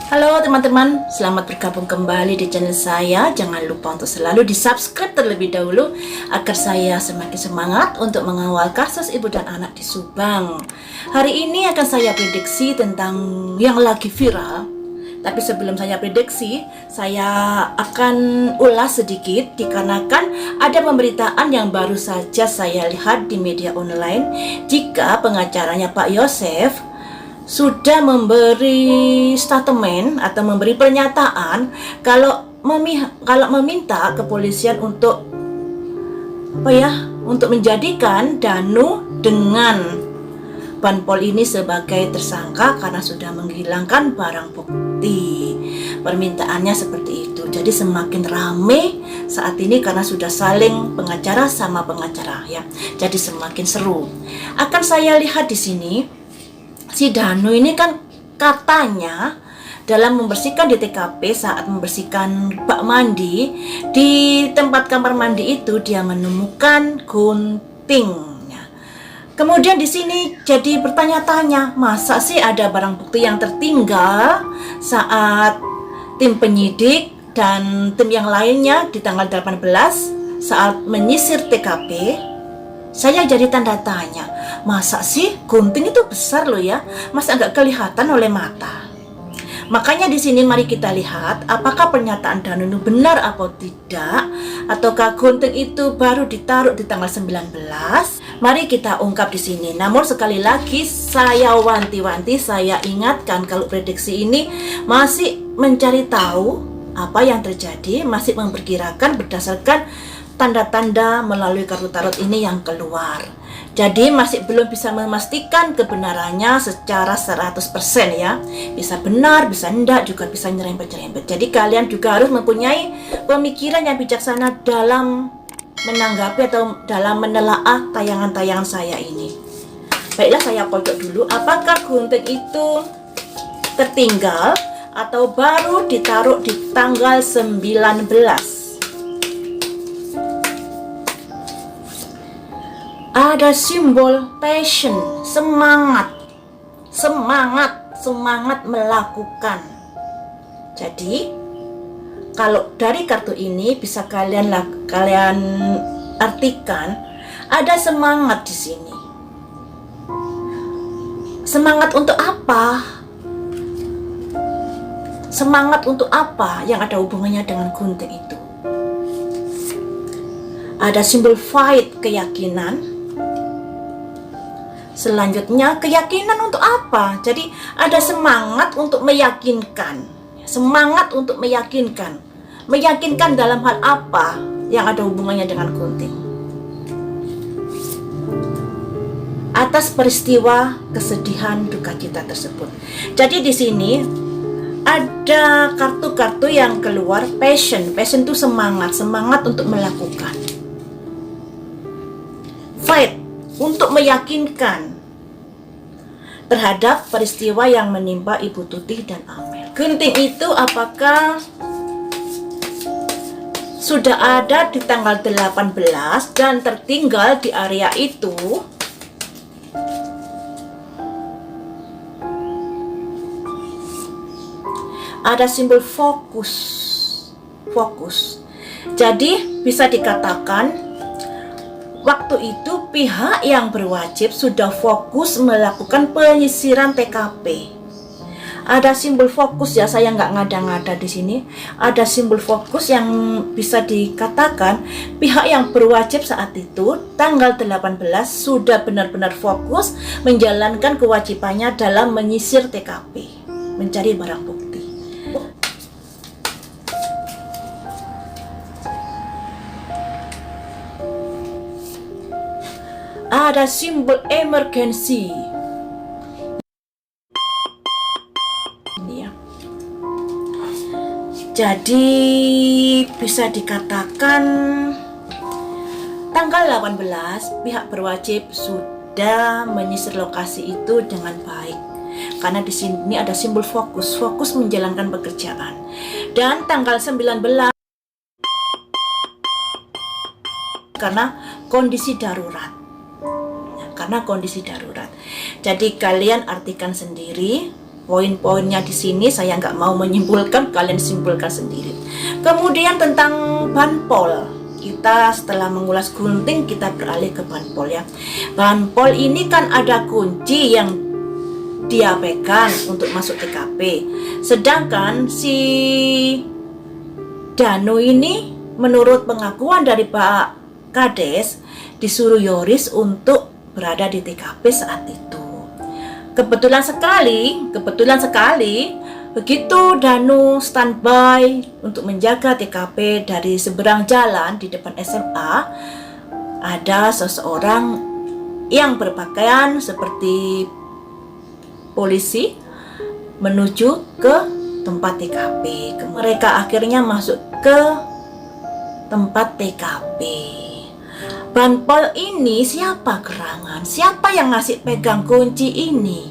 Halo teman-teman, selamat bergabung kembali di channel saya. Jangan lupa untuk selalu di-subscribe terlebih dahulu agar saya semakin semangat untuk mengawal kasus ibu dan anak di Subang. Hari ini akan saya prediksi tentang yang lagi viral. Tapi sebelum saya prediksi, saya akan ulas sedikit dikarenakan ada pemberitaan yang baru saja saya lihat di media online jika pengacaranya Pak Yosef sudah memberi statement atau memberi pernyataan kalau meminta kepolisian untuk untuk menjadikan Danu dengan Banpol ini sebagai tersangka karena sudah menghilangkan barang bukti. Permintaannya seperti itu. Jadi semakin rame saat ini karena sudah saling pengacara sama pengacara ya. Jadi semakin seru. Akan saya lihat di sini si Danu ini kan katanya dalam membersihkan di TKP saat membersihkan bak mandi di tempat kamar mandi itu dia menemukan gunting. Kemudian di sini jadi bertanya-tanya, masa sih ada barang bukti yang tertinggal saat tim penyidik dan tim yang lainnya di tanggal 18 saat menyisir TKP? Saya jadi tanda tanya, masa sih gunting itu besar loh ya, masa nggak kelihatan oleh mata? Makanya di sini mari kita lihat apakah pernyataan Danu benar atau tidak, ataukah gunting itu baru ditaruh di tanggal 19? Mari kita ungkap di sini. Namun sekali lagi saya wanti-wanti, saya ingatkan kalau prediksi ini masih mencari tahu apa yang terjadi, masih memperkirakan berdasarkan tanda-tanda melalui kartu tarot ini yang keluar. Jadi masih belum bisa memastikan kebenarannya secara 100% ya. Bisa benar, bisa enggak, juga bisa nyerempet-nyerempet. Jadi kalian juga harus mempunyai pemikiran yang bijaksana dalam menanggapi atau dalam menelaah tayangan-tayangan saya ini. Baiklah, saya pojok dulu. Apakah gunting itu tertinggal atau baru ditaruh di tanggal 19? Ada simbol passion, semangat melakukan. Jadi kalau dari kartu ini bisa kalian artikan ada semangat di sini. Semangat untuk apa? Semangat untuk apa yang ada hubungannya dengan gunting itu? Ada simbol fight, keyakinan. Selanjutnya, keyakinan untuk apa? Jadi ada semangat untuk meyakinkan. Semangat untuk meyakinkan. Meyakinkan dalam hal apa yang ada hubungannya dengan gunting? Atas peristiwa kesedihan duka cita tersebut. Jadi di sini ada kartu-kartu yang keluar passion. Passion itu semangat untuk melakukan. Fight, untuk meyakinkan terhadap peristiwa yang menimpa Ibu Tuti dan Amel. Gunting itu apakah sudah ada di tanggal 18 dan tertinggal di area itu? Ada simbol fokus. Jadi bisa dikatakan waktu itu pihak yang berwajib sudah fokus melakukan penyisiran TKP. Ada simbol fokus ya, saya nggak ngada-ngada di sini. Ada simbol fokus yang bisa dikatakan pihak yang berwajib saat itu tanggal 18 sudah benar-benar fokus menjalankan kewajibannya dalam menyisir TKP, mencari barang bukti. Ada simbol emergency. Ini ya. Jadi bisa dikatakan tanggal 18 pihak berwajib sudah menyisir lokasi itu dengan baik. Karena di sini ada simbol fokus menjalankan pekerjaan. Dan tanggal 19 karena kondisi darurat. Jadi kalian artikan sendiri poin-poinnya di sini, saya nggak mau menyimpulkan, kalian simpulkan sendiri. Kemudian tentang banpol, kita setelah mengulas gunting kita beralih ke banpol ya. Banpol ini kan ada kunci yang dia pegang untuk masuk TKP. Sedangkan si Danu ini menurut pengakuan dari Pak Kades disuruh Yoris untuk berada di TKP saat itu. Kebetulan sekali begitu Danu standby untuk menjaga TKP dari seberang jalan di depan SMA, ada seseorang yang berpakaian seperti polisi menuju ke tempat TKP. Mereka akhirnya masuk ke tempat TKP. Banpol ini siapa gerangan? Siapa yang ngasih pegang kunci ini?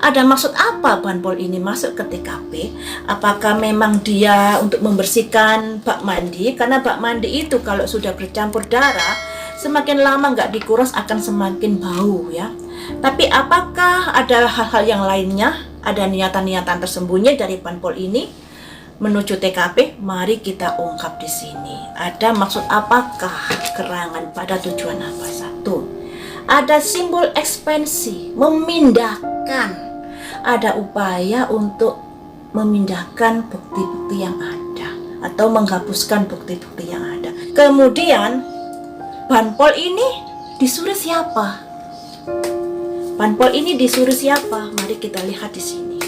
Ada maksud apa banpol ini masuk ke TKP? Apakah memang dia untuk membersihkan bak mandi? Karena bak mandi itu kalau sudah bercampur darah, semakin lama nggak dikuras akan semakin bau ya. Tapi apakah ada hal-hal yang lainnya? Ada niatan-niatan tersembunyi dari banpol ini menuju TKP? Mari kita ungkap di sini. Ada maksud apakah gerangan, pada tujuan apa? Satu, ada simbol ekspansi, memindahkan. Ada upaya untuk memindahkan bukti-bukti yang ada atau menghapuskan bukti-bukti yang ada. Kemudian banpol ini disuruh siapa? Banpol ini disuruh siapa? Mari kita lihat di sini.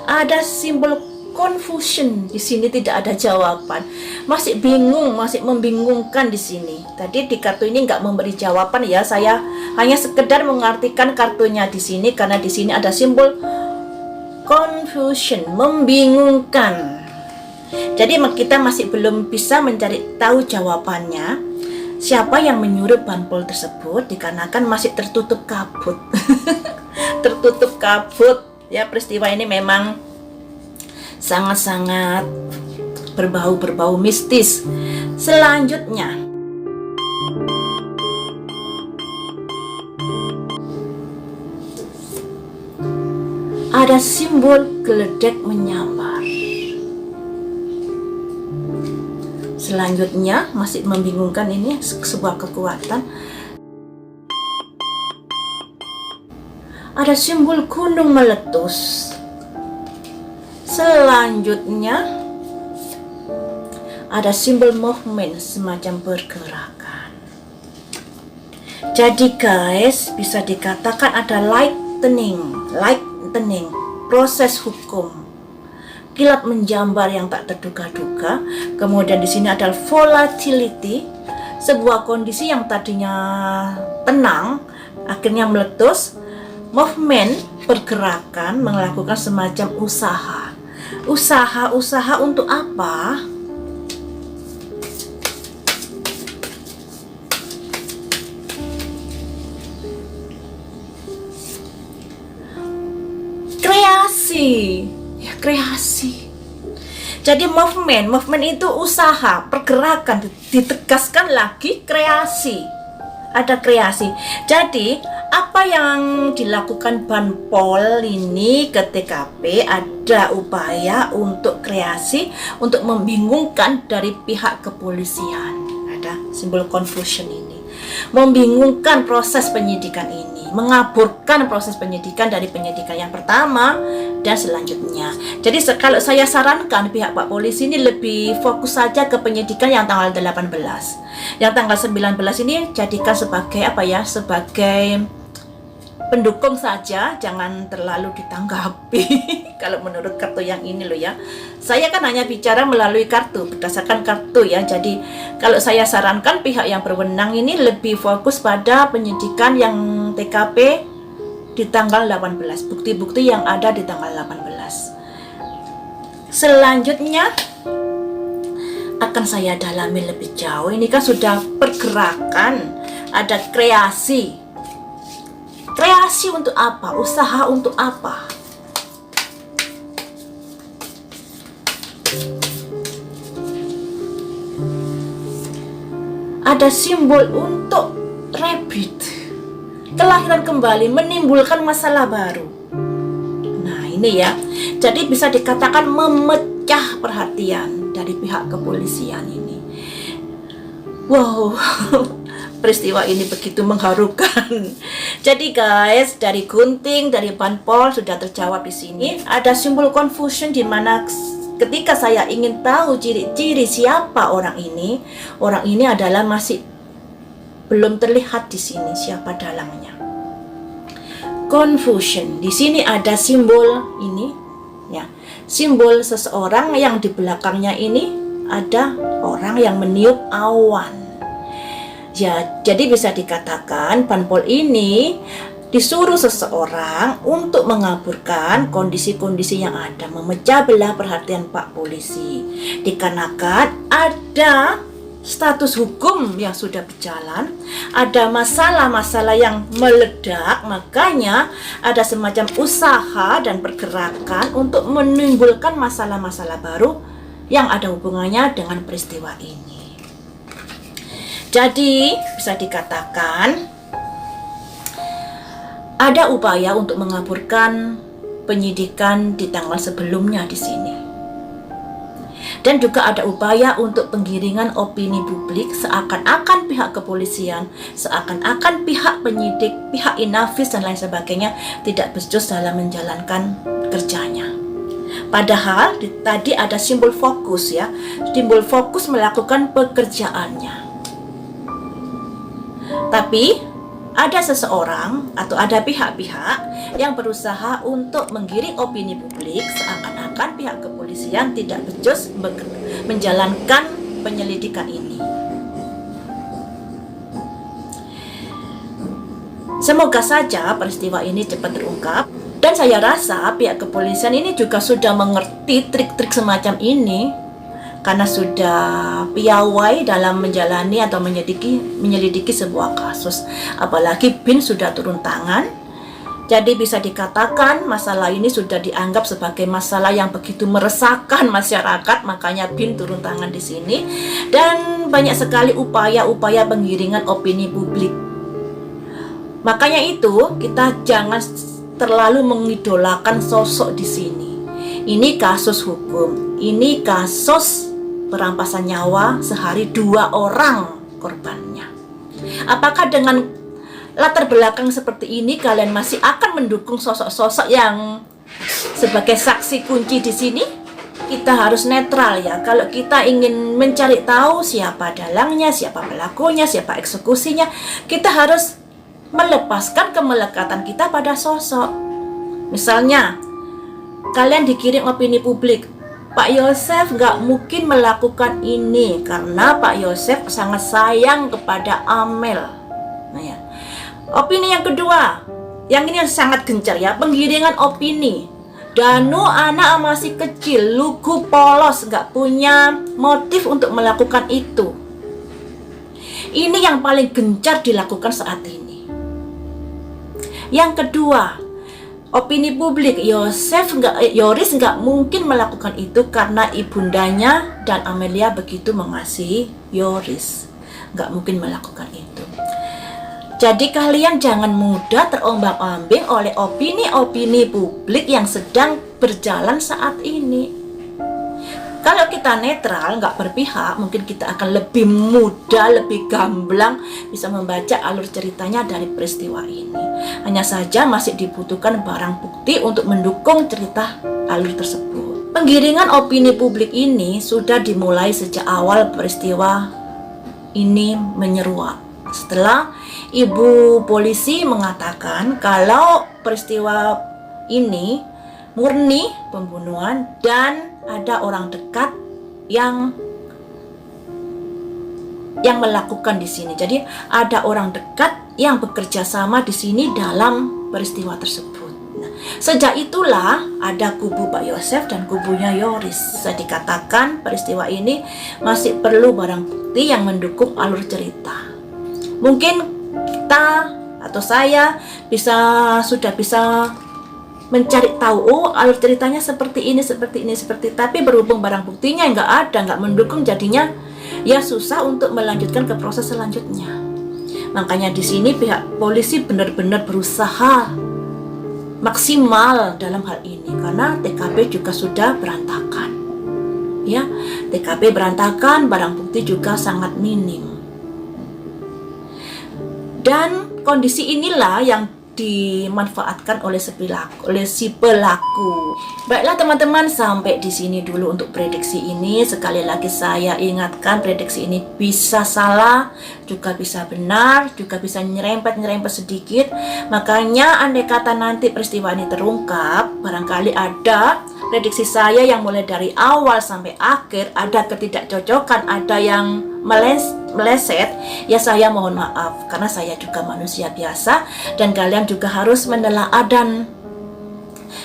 Ada simbol confusion di sini, tidak ada jawaban. Masih bingung, masih membingungkan di sini. Tadi di kartu ini nggak memberi jawaban ya. Saya hanya sekedar mengartikan kartunya di sini karena di sini ada simbol confusion, membingungkan. Jadi kita masih belum bisa mencari tahu jawabannya. Siapa yang menyuruh banpol tersebut dikarenakan masih tertutup kabut. Tertutup kabut. Ya, peristiwa ini memang sangat-sangat berbau mistis. Selanjutnya, ada simbol geledek menyambar. Selanjutnya masih membingungkan, ini sebuah kekuatan. Ada simbol gunung meletus. Selanjutnya ada simbol movement, semacam pergerakan. Jadi guys, bisa dikatakan ada lightning, proses hukum. Kilat menjambar yang tak terduga-duga. Kemudian di sini ada volatility, sebuah kondisi yang tadinya tenang akhirnya meletus. Movement, pergerakan, melakukan semacam usaha. Usaha untuk apa? Kreasi. Jadi movement itu usaha, pergerakan, ditegaskan lagi kreasi. Ada kreasi. Jadi apa yang dilakukan banpol ini ke TKP, ada upaya untuk kreasi, untuk membingungkan dari pihak kepolisian. Ada simbol confusion ini, membingungkan proses penyidikan ini, mengaburkan proses penyidikan dari penyidikan yang pertama dan selanjutnya. Jadi kalau saya sarankan pihak Pak Polisi ini lebih fokus saja ke penyidikan yang tanggal 18. Yang tanggal 19 ini jadikan sebagai apa ya? Sebagai pendukung saja, jangan terlalu ditanggapi. Kalau menurut kartu yang ini loh ya. Saya kan hanya bicara melalui kartu, berdasarkan kartu ya. Jadi kalau saya sarankan pihak yang berwenang ini lebih fokus pada penyidikan yang TKP di tanggal 18, bukti-bukti yang ada di tanggal 18. Selanjutnya akan saya dalami lebih jauh. Ini kan sudah pergerakan, ada kreasi. Kreasi untuk apa? Usaha untuk apa? Ada simbol untuk rebirth, kelahiran kembali, menimbulkan masalah baru. Nah ini ya, jadi bisa dikatakan memecah perhatian dari pihak kepolisian ini. Wow, peristiwa ini begitu mengharukan. Jadi guys, dari gunting, dari Banpol sudah terjawab di sini. Ada simbol confusion di mana ketika saya ingin tahu ciri-ciri siapa orang ini adalah masih belum terlihat di sini siapa dalangnya. Confusion. Di sini ada simbol ini, ya, simbol seseorang yang di belakangnya ini ada orang yang meniup awan. Ya, jadi bisa dikatakan Banpol ini disuruh seseorang untuk mengaburkan kondisi-kondisi yang ada, memecah belah perhatian Pak Polisi. Dikarenakan ada status hukum yang sudah berjalan, ada masalah-masalah yang meledak, makanya ada semacam usaha dan pergerakan untuk menimbulkan masalah-masalah baru yang ada hubungannya dengan peristiwa ini. Jadi bisa dikatakan ada upaya untuk mengaburkan penyidikan di tanggal sebelumnya di sini. Dan juga ada upaya untuk penggiringan opini publik seakan-akan pihak kepolisian, seakan-akan pihak penyidik, pihak Inafis dan lain sebagainya tidak becus dalam menjalankan kerjanya. Padahal tadi ada simbol fokus ya, simbol fokus melakukan pekerjaannya. Tapi ada seseorang atau ada pihak-pihak yang berusaha untuk menggiring opini publik seakan-akan pihak kepolisian tidak becus menjalankan penyelidikan ini. Semoga saja peristiwa ini cepat terungkap, dan saya rasa pihak kepolisian ini juga sudah mengerti trik-trik semacam ini karena sudah piawai dalam menjalani atau menyelidiki sebuah kasus. Apalagi BIN sudah turun tangan. Jadi bisa dikatakan masalah ini sudah dianggap sebagai masalah yang begitu meresahkan masyarakat, makanya BIN turun tangan di sini. Dan banyak sekali upaya-upaya penggiringan opini publik. Makanya itu kita jangan terlalu mengidolakan sosok di sini. Ini kasus hukum, ini kasus perampasan nyawa, sehari 2 orang korbannya. Apakah dengan latar belakang seperti ini kalian masih akan mendukung sosok-sosok yang sebagai saksi kunci di sini? Kita harus netral ya. Kalau kita ingin mencari tahu siapa dalangnya, siapa pelakunya, siapa eksekusinya, kita harus melepaskan kemelekatan kita pada sosok. Misalnya, kalian dikirim opini publik, Pak Yosef nggak mungkin melakukan ini karena Pak Yosef sangat sayang kepada Amel. Nah ya. Opini yang kedua, yang ini yang sangat gencar ya, penggiringan opini. Danu anak masih kecil, lugu, polos, nggak punya motif untuk melakukan itu. Ini yang paling gencar dilakukan saat ini. Yang kedua, opini publik, Yoris nggak mungkin melakukan itu karena ibundanya dan Amelia begitu mengasihi Yoris. Nggak mungkin melakukan itu. Jadi kalian jangan mudah terombang-ambing oleh opini-opini publik yang sedang berjalan saat ini. Kalau kita netral, nggak berpihak, mungkin kita akan lebih mudah, lebih gamblang bisa membaca alur ceritanya dari peristiwa ini. Hanya saja masih dibutuhkan barang bukti untuk mendukung cerita alur tersebut. Penggiringan opini publik ini sudah dimulai sejak awal peristiwa ini menyeruak. Setelah ibu polisi mengatakan kalau peristiwa ini murni pembunuhan dan ada orang dekat yang melakukan di sini. Jadi ada orang dekat yang bekerja sama di sini dalam peristiwa tersebut. Nah, sejak itulah ada kubu Pak Yosef dan kubunya Yoris. Bisa dikatakan peristiwa ini masih perlu barang bukti yang mendukung alur cerita. Mungkin kita atau saya sudah bisa mencari tahu, oh alur ceritanya seperti ini, tapi berhubung barang buktinya nggak ada, nggak mendukung, jadinya ya susah untuk melanjutkan ke proses selanjutnya. Makanya di sini pihak polisi benar-benar berusaha maksimal dalam hal ini karena TKP juga sudah berantakan. Ya, TKP berantakan, barang bukti juga sangat minim. Dan kondisi inilah yang dimanfaatkan oleh si pelaku. Baiklah teman-teman, sampai di sini dulu untuk prediksi ini. Sekali lagi saya ingatkan, prediksi ini bisa salah, juga bisa benar, juga bisa nyerempet sedikit. Makanya andai kata nanti peristiwa ini terungkap, barangkali ada prediksi saya yang mulai dari awal sampai akhir ada ketidakcocokan, ada yang meleset, ya saya mohon maaf karena saya juga manusia biasa dan kalian juga harus menelaah dan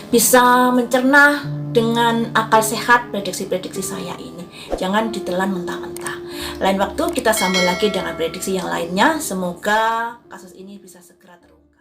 bisa mencerna dengan akal sehat prediksi-prediksi saya ini. Jangan ditelan mentah-mentah. Lain waktu kita sambung lagi dengan prediksi yang lainnya. Semoga kasus ini bisa segera terungkap.